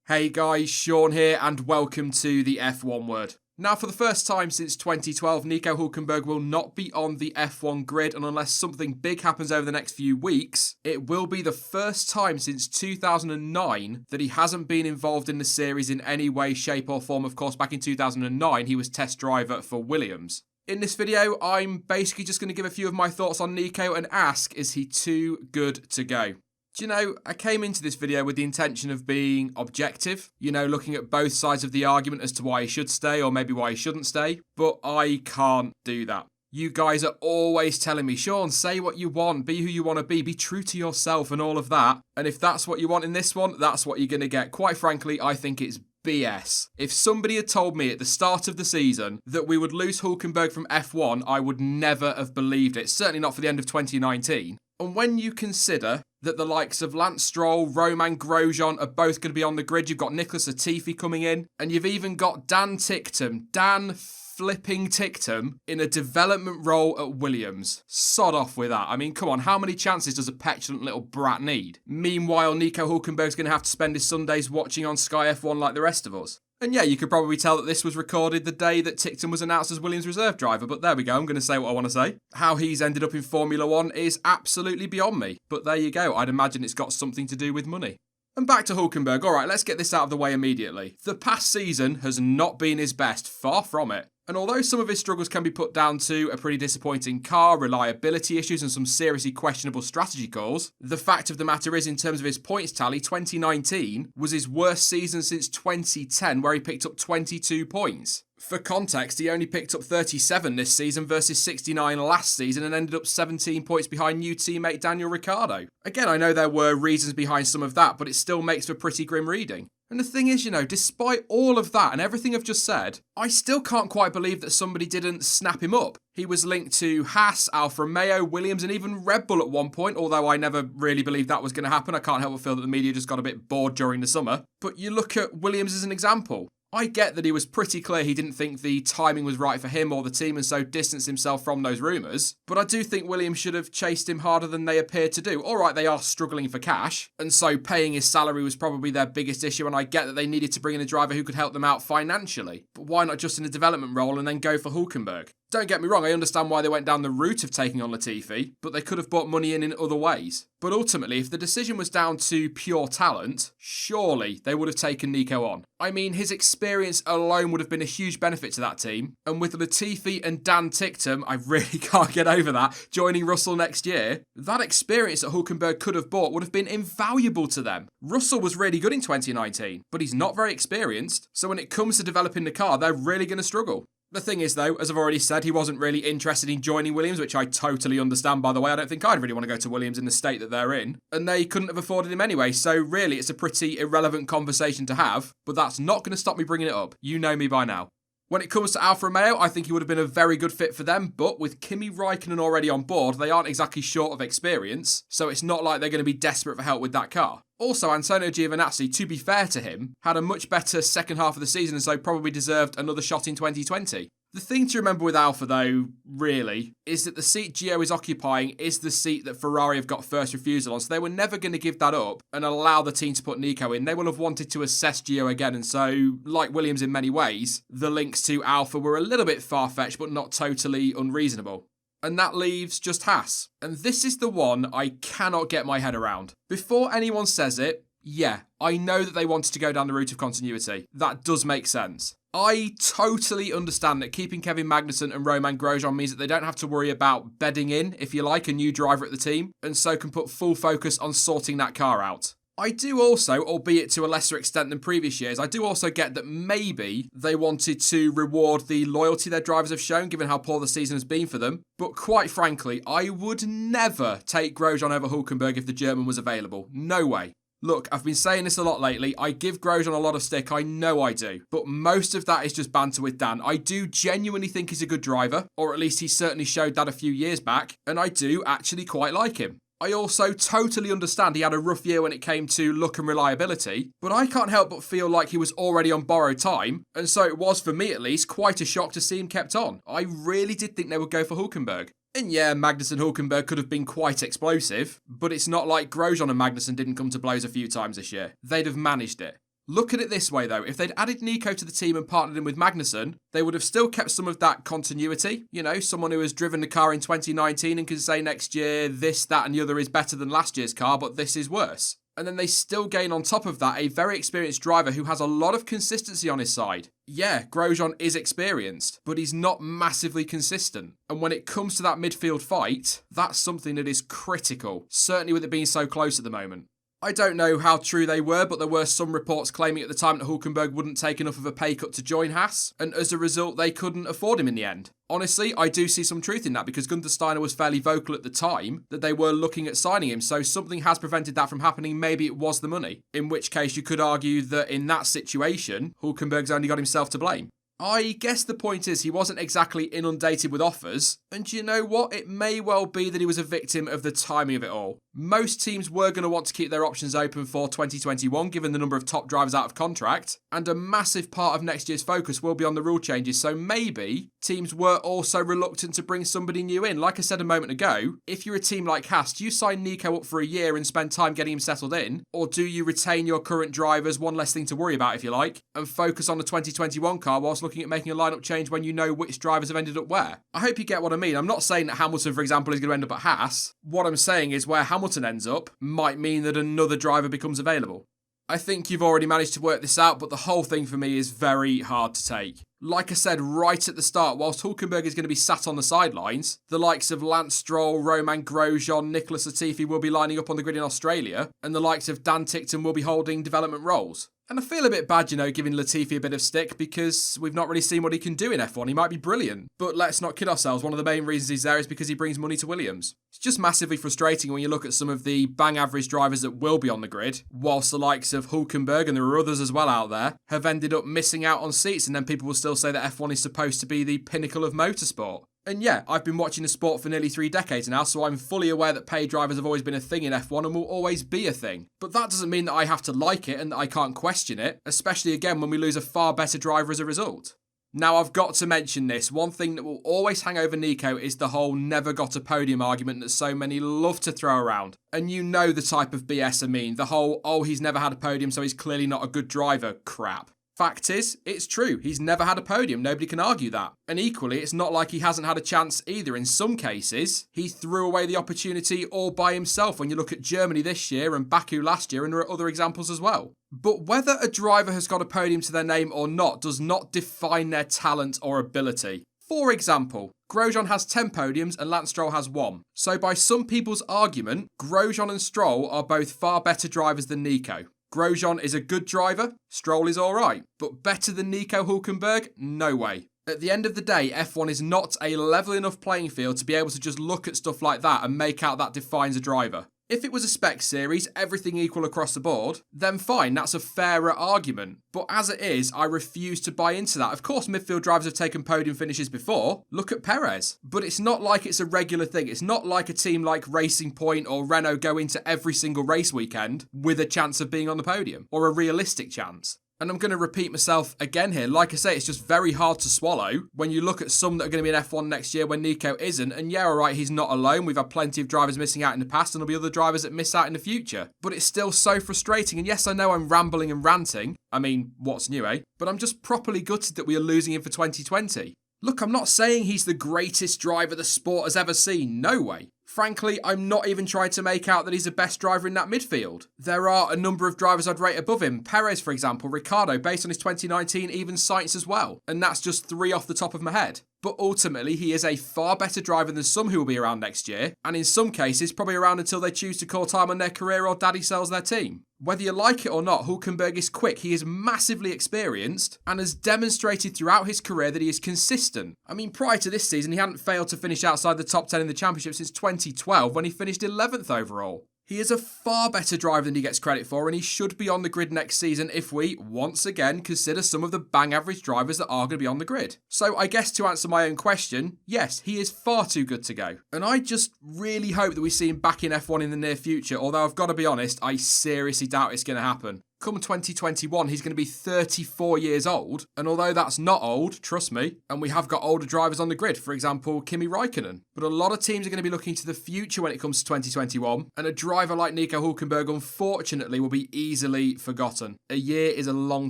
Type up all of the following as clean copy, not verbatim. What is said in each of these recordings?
Hey guys, Sean here and welcome to the F1 Word. Now for the first time since 2012, Nico Hulkenberg will not be on the F1 grid, and unless something big happens over the next few weeks, it will be the first time since 2009 that he hasn't been involved in the series in any way, shape or form. Of course, back in 2009 he was test driver for Williams. In this video, I'm basically just going to give a few of my thoughts on Nico and ask, is he too good to go? Do you know, I came into this video with the intention of being objective, looking at both sides of the argument as to why he should stay or maybe why he shouldn't stay, but I can't do that. You guys are always telling me, Sean, say what you want, be who you want to be true to yourself and all of that, and if that's what you want in this one, that's what you're going to get. Quite frankly, I think it's BS. If somebody had told me at the start of the season that we would lose Hulkenberg from F1, I would never have believed it, certainly not for the end of 2019. And when you consider that the likes of Lance Stroll, Romain Grosjean are both going to be on the grid, you've got Nicholas Latifi coming in, and you've even got Dan flipping Ticktum in a development role at Williams. Sod off with that. I mean, come on, how many chances does a petulant little brat need? Meanwhile, Nico Hulkenberg's going to have to spend his Sundays watching on Sky F1 like the rest of us. And yeah, you could probably tell that this was recorded the day that Ticktum was announced as Williams' reserve driver, but there we go, I'm going to say what I want to say. How he's ended up in Formula One is absolutely beyond me, but there you go, I'd imagine it's got something to do with money. And back to Hulkenberg. Alright, let's get this out of the way immediately. The past season has not been his best, far from it. And although some of his struggles can be put down to a pretty disappointing car, reliability issues and some seriously questionable strategy calls, the fact of the matter is, in terms of his points tally, 2019 was his worst season since 2010, where he picked up 22 points. For context, he only picked up 37 this season versus 69 last season and ended up 17 points behind new teammate Daniel Ricciardo. Again, I know there were reasons behind some of that, but it still makes for pretty grim reading. And the thing is, despite all of that and everything I've just said, I still can't quite believe that somebody didn't snap him up. He was linked to Haas, Alfa Romeo, Williams and even Red Bull at one point, although I never really believed that was going to happen. I can't help but feel that the media just got a bit bored during the summer. But you look at Williams as an example. I get that he was pretty clear he didn't think the timing was right for him or the team and so distanced himself from those rumours. But I do think Williams should have chased him harder than they appear to do. Alright, they are struggling for cash, and so paying his salary was probably their biggest issue, and I get that they needed to bring in a driver who could help them out financially. But why not just in a development role and then go for Hulkenberg? Don't get me wrong, I understand why they went down the route of taking on Latifi, but they could have brought money in other ways. But ultimately, if the decision was down to pure talent, surely they would have taken Nico on. I mean, his experience alone would have been a huge benefit to that team, and with Latifi and Dan Ticktum, I really can't get over that, joining Russell next year, that experience that Hulkenberg could have brought would have been invaluable to them. Russell was really good in 2019, but he's not very experienced, so when it comes to developing the car, they're really going to struggle. The thing is, though, as I've already said, he wasn't really interested in joining Williams, which I totally understand, by the way. I don't think I'd really want to go to Williams in the state that they're in. And they couldn't have afforded him anyway, so really it's a pretty irrelevant conversation to have, but that's not going to stop me bringing it up. You know me by now. When it comes to Alfa Romeo, I think he would have been a very good fit for them, but with Kimi Räikkönen already on board, they aren't exactly short of experience, so it's not like they're going to be desperate for help with that car. Also, Antonio Giovinazzi, to be fair to him, had a much better second half of the season and so probably deserved another shot in 2020. The thing to remember with Alfa, though, really, is that the seat Gio is occupying is the seat that Ferrari have got first refusal on, so they were never going to give that up and allow the team to put Nico in. They will have wanted to assess Gio again, and so, like Williams in many ways, the links to Alfa were a little bit far-fetched, but not totally unreasonable. And that leaves just Haas. And this is the one I cannot get my head around. Before anyone says it, yeah, I know that they wanted to go down the route of continuity. That does make sense. I totally understand that keeping Kevin Magnussen and Romain Grosjean means that they don't have to worry about bedding in, if you like, a new driver at the team, and so can put full focus on sorting that car out. I do also, albeit to a lesser extent than previous years, I do also get that maybe they wanted to reward the loyalty their drivers have shown, given how poor the season has been for them. But quite frankly, I would never take Grosjean over Hulkenberg if the German was available. No way. Look, I've been saying this a lot lately. I give Grosjean a lot of stick, I know I do. But most of that is just banter with Dan. I do genuinely think he's a good driver, or at least he certainly showed that a few years back, and I do actually quite like him. I also totally understand he had a rough year when it came to luck and reliability, but I can't help but feel like he was already on borrowed time, and so it was, for me at least, quite a shock to see him kept on. I really did think they would go for Hulkenberg. And yeah, Magnussen Hulkenberg could have been quite explosive, but it's not like Grosjean and Magnussen didn't come to blows a few times this year. They'd have managed it. Look at it this way though, if they'd added Nico to the team and partnered him with Magnussen, they would have still kept some of that continuity. You know, someone who has driven the car in 2019 and can say next year this, that and the other is better than last year's car, but this is worse. And then they still gain on top of that a very experienced driver who has a lot of consistency on his side. Yeah, Grosjean is experienced, but he's not massively consistent. And when it comes to that midfield fight, that's something that is critical, certainly with it being so close at the moment. I don't know how true they were, but there were some reports claiming at the time that Hulkenberg wouldn't take enough of a pay cut to join Haas, and as a result, they couldn't afford him in the end. Honestly, I do see some truth in that because Gunther Steiner was fairly vocal at the time that they were looking at signing him, so something has prevented that from happening. Maybe it was the money, in which case you could argue that in that situation, Hulkenberg's only got himself to blame. I guess the point is he wasn't exactly inundated with offers, and you know what? It may well be that he was a victim of the timing of it all. Most teams were going to want to keep their options open for 2021 given the number of top drivers out of contract, and a massive part of next year's focus will be on the rule changes, so maybe teams were also reluctant to bring somebody new in. Like I said a moment ago, if you're a team like Haas, do you sign Nico up for a year and spend time getting him settled in, or do you retain your current drivers, one less thing to worry about if you like, and focus on the 2021 car whilst looking at making a lineup change when you know which drivers have ended up where? I hope you get what I mean. I'm not saying that Hamilton, for example, is going to end up at Haas. What I'm saying is where Hamilton ends up might mean that another driver becomes available. I think you've already managed to work this out, but the whole thing for me is very hard to take. Like I said right at the start, whilst Hulkenberg is going to be sat on the sidelines, the likes of Lance Stroll, Romain Grosjean, Nicholas Latifi will be lining up on the grid in Australia, and the likes of Dan Tickton will be holding development roles. And I feel a bit bad, giving Latifi a bit of stick because we've not really seen what he can do in F1. He might be brilliant, but let's not kid ourselves. One of the main reasons he's there is because he brings money to Williams. It's just massively frustrating when you look at some of the bang average drivers that will be on the grid, whilst the likes of Hulkenberg, and there are others as well out there, have ended up missing out on seats, and then people will still say that F1 is supposed to be the pinnacle of motorsport. And yeah, I've been watching the sport for nearly 3 decades now, so I'm fully aware that paid drivers have always been a thing in F1 and will always be a thing. But that doesn't mean that I have to like it and that I can't question it, especially again when we lose a far better driver as a result. Now, I've got to mention this. One thing that will always hang over Nico is the whole never got a podium argument that so many love to throw around. And you know the type of BS I mean, the whole, oh, he's never had a podium, so he's clearly not a good driver crap. Fact is, it's true. He's never had a podium. Nobody can argue that. And equally, it's not like he hasn't had a chance either. In some cases, he threw away the opportunity all by himself when you look at Germany this year and Baku last year, and there are other examples as well. But whether a driver has got a podium to their name or not does not define their talent or ability. For example, Grosjean has 10 podiums and Lance Stroll has 1. So by some people's argument, Grosjean and Stroll are both far better drivers than Nico. Grosjean is a good driver, Stroll is alright, but better than Nico Hulkenberg? No way. At the end of the day, F1 is not a level enough playing field to be able to just look at stuff like that and make out that defines a driver. If it was a spec series, everything equal across the board, then fine, that's a fairer argument. But as it is, I refuse to buy into that. Of course, midfield drivers have taken podium finishes before. Look at Perez. But it's not like it's a regular thing. It's not like a team like Racing Point or Renault go into every single race weekend with a chance of being on the podium, or a realistic chance. And I'm going to repeat myself again here. Like I say, it's just very hard to swallow when you look at some that are going to be in F1 next year when Nico isn't. And yeah, all right, he's not alone. We've had plenty of drivers missing out in the past and there'll be other drivers that miss out in the future. But it's still so frustrating. And yes, I know I'm rambling and ranting. I mean, what's new, eh? But I'm just properly gutted that we are losing him for 2020. Look, I'm not saying he's the greatest driver the sport has ever seen. No way. Frankly, I'm not even trying to make out that he's the best driver in that midfield. There are a number of drivers I'd rate above him. Perez, for example, Ricciardo, based on his 2019, even Sainz as well. And that's just 3 off the top of my head. But ultimately, he is a far better driver than some who will be around next year, and in some cases, probably around until they choose to call time on their career or daddy sells their team. Whether you like it or not, Hulkenberg is quick, he is massively experienced, and has demonstrated throughout his career that he is consistent. I mean, prior to this season, he hadn't failed to finish outside the top 10 in the championship since 2012, when he finished 11th overall. He is a far better driver than he gets credit for, and he should be on the grid next season if we, once again, consider some of the bang average drivers that are going to be on the grid. So I guess to answer my own question, yes, he is far too good to go. And I just really hope that we see him back in F1 in the near future, although I've got to be honest, I seriously doubt it's going to happen. come 2021, he's going to be 34 years old. And although that's not old, trust me, and we have got older drivers on the grid, for example, Kimi Räikkönen. But a lot of teams are going to be looking to the future when it comes to 2021. And a driver like Nico Hulkenberg, unfortunately, will be easily forgotten. A year is a long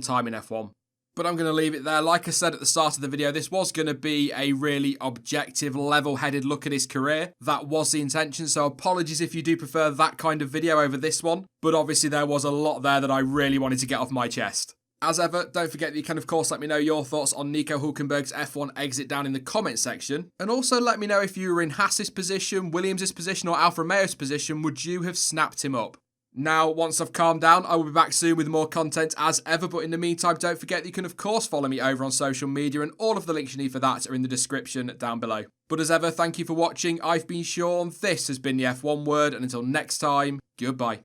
time in F1. But I'm going to leave it there. Like I said at the start of the video, this was going to be a really objective, level-headed look at his career. That was the intention, so apologies if you do prefer that kind of video over this one. But obviously there was a lot there that I really wanted to get off my chest. As ever, don't forget that you can of course let me know your thoughts on Nico Hulkenberg's F1 exit down in the comment section. And also let me know if you were in Haas's position, Williams' position or Alfa Romeo's position, would you have snapped him up? Now, once I've calmed down, I will be back soon with more content as ever, but in the meantime, don't forget that you can of course follow me over on social media, and all of the links you need for that are in the description down below. But as ever, thank you for watching. I've been Sean, this has been the F1 Word, and until next time, goodbye.